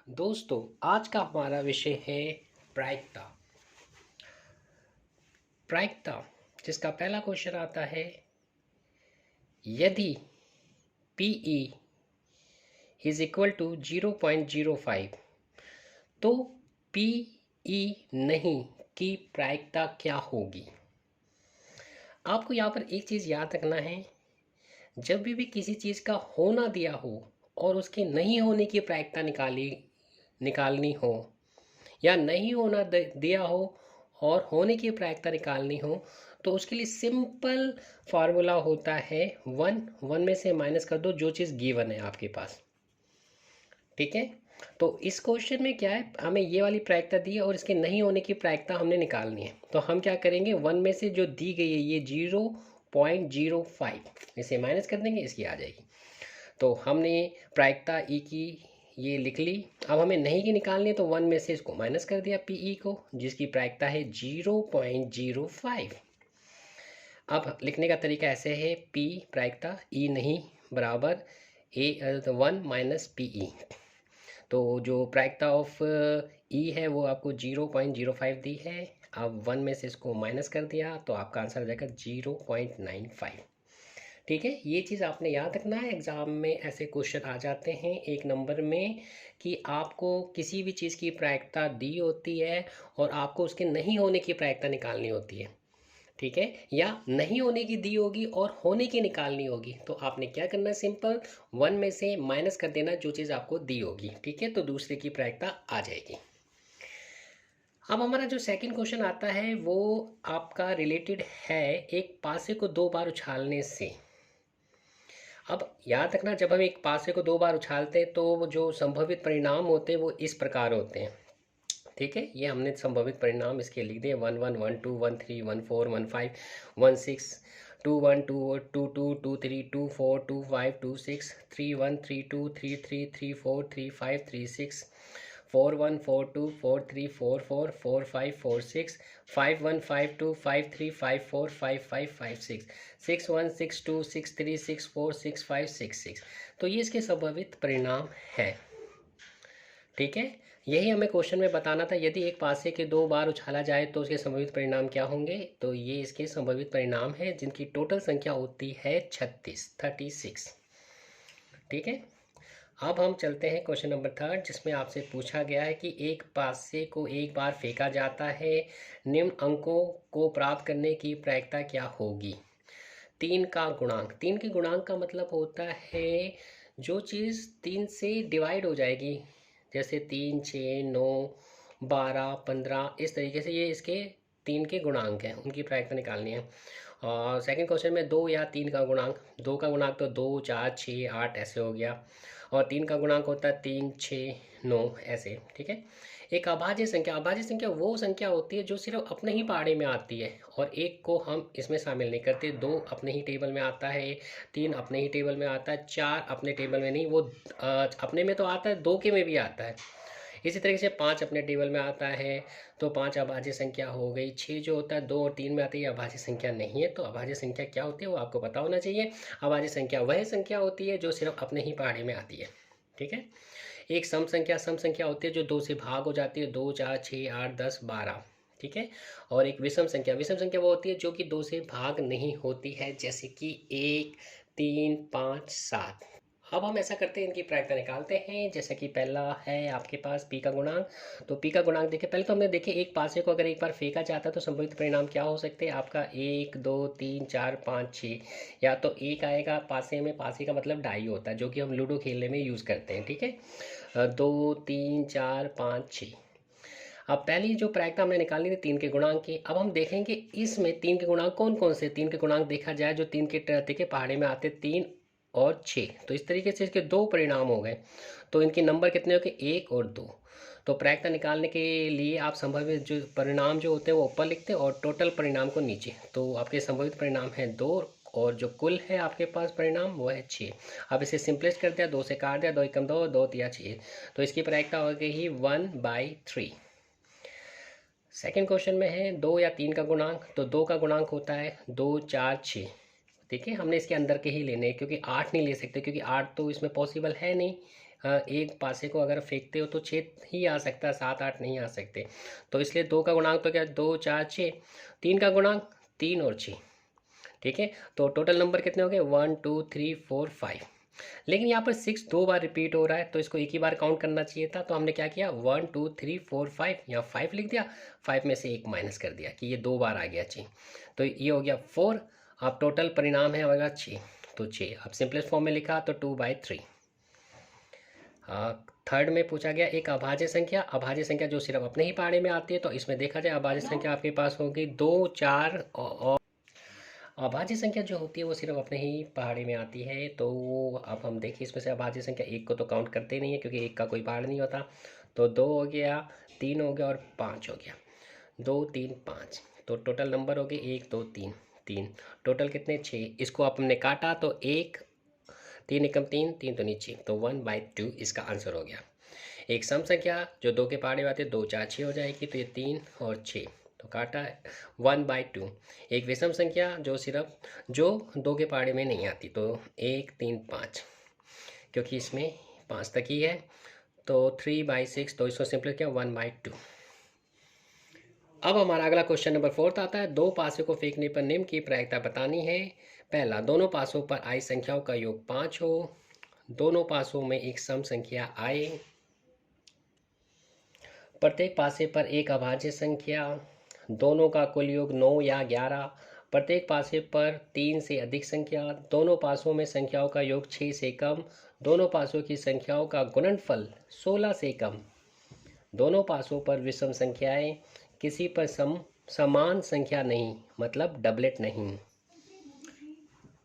दोस्तों, आज का हमारा विषय है प्रायिकता। प्रायिकता जिसका पहला क्वेश्चन आता है, यदि PE इज इक्वल टू 0.05 तो PE नहीं की प्रायिकता क्या होगी। आपको यहाँ पर एक चीज़ याद रखना है, जब भी किसी चीज़ का होना दिया हो और उसके नहीं होने की प्रायिकता निकालनी हो, या नहीं होना दिया हो और होने की प्रायिकता निकालनी हो, तो उसके लिए सिंपल फार्मूला होता है वन में से माइनस कर दो जो चीज़ गिवन है आपके पास। ठीक है, तो इस क्वेश्चन में क्या है, हमें ये वाली प्रायिकता दी है और इसके नहीं होने की प्रायिकता हमने निकालनी है। तो हम क्या करेंगे, वन में से जो दी गई है ये 0.05, इसे माइनस कर देंगे, इसकी आ जाएगी। तो हमने प्रायिकता ई की ये लिख ली। अब हमें नहीं की निकालनी है, तो वन में से इसको माइनस कर दिया PE को, जिसकी प्रायिकता है 0.05। अब लिखने का तरीका ऐसे है, P प्रायिकता E नहीं बराबर वन माइनस PE। तो जो प्रायिकता ऑफ E है वो आपको 0.05 दी है। अब वन में से इसको माइनस कर दिया तो आपका आंसर आ जाएगा 0.95। ठीक है, ये चीज़ आपने याद रखना है। एग्ज़ाम में ऐसे क्वेश्चन आ जाते हैं एक नंबर में कि आपको किसी भी चीज़ की प्रायिकता दी होती है और आपको उसके नहीं होने की प्रायिकता निकालनी होती है। ठीक है, या नहीं होने की दी होगी और होने की निकालनी होगी, तो आपने क्या करना है, सिंपल वन में से माइनस कर देना जो चीज़ आपको दी होगी। ठीक है, तो दूसरे की प्रायिकता आ जाएगी। अब हमारा जो सेकंड क्वेश्चन आता है वो आपका रिलेटेड है एक पासे को दो बार उछालने से। अब याद रखना, जब हम एक पासे को दो बार उछालते हैं तो वो जो संभवित परिणाम होते हैं वो इस प्रकार होते हैं। ठीक है, ये हमने संभवित परिणाम इसके लिख दिए, 11 12 13 14 15 16 21 22 23 24 25 26 31 32 33 34 35 36 41 42 43 44 45 46 51 52 53 54 55 56 61 62 63 64 65 66। तो ये इसके संभवित परिणाम है। ठीक है, यही हमें क्वेश्चन में बताना था, यदि एक पासे के दो बार उछाला जाए तो उसके संभवित परिणाम क्या होंगे। तो ये इसके संभवित परिणाम है जिनकी टोटल संख्या होती है 36। ठीक है, अब हम चलते हैं क्वेश्चन नंबर थर्ड, जिसमें आपसे पूछा गया है कि एक पासे को एक बार फेंका जाता है, निम्न अंकों को प्राप्त करने की प्रायिकता क्या होगी। तीन का गुणांक, तीन के गुणांक का मतलब होता है जो चीज़ तीन से डिवाइड हो जाएगी, जैसे 3 6 9 12 15, इस तरीके से ये इसके तीन के गुणांक हैं, उनकी प्रायिकता निकालनी है। और सेकंड क्वेश्चन में दो या तीन का गुणांक, दो का गुणांक तो 2 4 6 8 ऐसे हो गया, और तीन का गुणांक होता है 3 6 9 ऐसे। ठीक है, एक अभाज्य संख्या, अभाज्य संख्या वो संख्या होती है जो सिर्फ अपने ही पहाड़े में आती है और एक को हम इसमें शामिल नहीं करते। दो अपने ही टेबल में आता है, तीन अपने ही टेबल में आता है, चार अपने टेबल में नहीं, वो अपने में तो आता है, दो के में भी आता है। इसी तरीके से पाँच अपने टेबल में आता है, तो पाँच अभाज्य संख्या हो गई। छः जो होता है दो और तीन में आती है, अभाज्य संख्या नहीं है। तो अभाज्य संख्या क्या होती है वो आपको पता होना चाहिए। अभाज्य संख्या वह संख्या होती है जो सिर्फ अपने ही पहाड़े में आती है। ठीक है, एक सम संख्या होती है जो दो से भाग हो जाती है, 2 4 6 8 10 12। ठीक है, और एक विषम संख्या वो होती है जो कि दो से भाग नहीं होती है, जैसे कि 1 3 5 7। अब हम ऐसा करते हैं, इनकी प्रायिकता निकालते हैं। जैसे कि पहला है आपके पास P का गुणांक, तो P का गुणांक देखिए, पहले तो हमने देखे एक पासे को अगर एक बार फेंका जाता है तो संभावित परिणाम क्या हो सकते हैं आपका, 1 2 3 4 5 6। या तो एक आएगा पासे में, पासे का मतलब डाई होता है जो कि हम लूडो खेलने में यूज़ करते हैं। ठीक है, 2 3 4 5 6। अब पहली जो प्रायिकता हमने निकालनी थी तीन के गुणांक की, अब हम देखेंगे इसमें तीन के गुणांक कौन कौन से, तीन के गुणांक देखा जाए जो तीन के पहाड़े में आते, 3 और 6। तो इस तरीके से इसके दो परिणाम हो गए, तो इनके नंबर कितने हो गए, 1 और 2। तो प्रायिकता निकालने के लिए आप संभावित जो परिणाम जो होते हैं वो ऊपर लिखते हैं और टोटल परिणाम को नीचे। तो आपके संभावित परिणाम है 2 और जो कुल है आपके पास परिणाम वो है 6। अब इसे सिंपलेस्ट कर दिया, 2 से काट दिया, 2 एकम 2 2 तिया 6, तो इसकी प्रायिकता हो गई 1/3। सेकेंड क्वेश्चन में है दो या तीन का गुणांक, तो दो का गुणांक होता है 2 4 6। ठीक है, हमने इसके अंदर के ही लेने हैं क्योंकि 8 नहीं ले सकते, क्योंकि 8 तो इसमें पॉसिबल है नहीं, एक पासे को अगर फेंकते हो तो 6 ही आ सकता है, 7 8 नहीं आ सकते। तो इसलिए 2 का गुणांक तो क्या, 2 4 6, 3 का गुणांक 3 और 6, ठीक है। तो टोटल नंबर कितने हो गए, 1 2 3 4 5। लेकिन यहाँ पर 6 दो बार रिपीट हो रहा है तो इसको एक ही बार काउंट करना चाहिए था। तो हमने क्या किया, 1 2 3 4 5, यहाँ 5 लिख दिया, 5 में से 1 माइनस कर दिया कि ये 2 बार आ गया 6, तो ये हो गया 4। अब टोटल परिणाम है होगा 6, तो 6 अब सिंपलेस्ट फॉर्म में लिखा तो 2/3। थर्ड में पूछा गया एक अभाज्य संख्या, अभाज्य संख्या जो सिर्फ अपने ही पहाड़े में आती है। तो इसमें देखा जाए अभाज्य संख्या आपके पास होगी 2 4 और अभाज्य संख्या जो होती है वो सिर्फ अपने ही पहाड़ी में आती है। तो अब हम देखिए इसमें से अभाज्य संख्या 1 को तो काउंट करते ही नहीं है क्योंकि 1 का कोई पहाड़ नहीं होता। तो 2 हो गया, 3 हो गया और 5 हो गया, 2 3 5। तो टोटल नंबर हो गए 1 2 3 3, टोटल कितने 6। इसको आप हमने काटा तो 1 3 एकम 3 3 तो नीचे, तो 1/2 इसका आंसर हो गया। एक सम संख्या जो 2 के पहाड़े में आती है 2 4 6 हो जाएगी, तो ये 3 और 6 तो काटा 1/2। एक विषम संख्या जो सिर्फ जो 2 के पहाड़े में नहीं आती, तो 1 3 5, क्योंकि इसमें 5 तक ही है, तो 3/6, तो इसको सिंपल किया 1/2। अब हमारा अगला क्वेश्चन नंबर 4 आता है, दो पासे को फेंकने पर निम्न की प्रायिकता बतानी है। पहला, दोनों पासों पर आई संख्याओं का योग 5 हो, दोनों पासों में एक सम संख्या आए, प्रत्येक पासे पर एक अभाज्य संख्या, दोनों का कुल योग 9 या 11, प्रत्येक पासे पर 3 से अधिक संख्या, दोनों पासों में संख्याओं का योग 6 से कम, दोनों पासों की संख्याओं का गुणनफल 16 से कम, दोनों पासों पर विषम संख्याएं, किसी पर समान संख्या नहीं, मतलब डबलेट नहीं।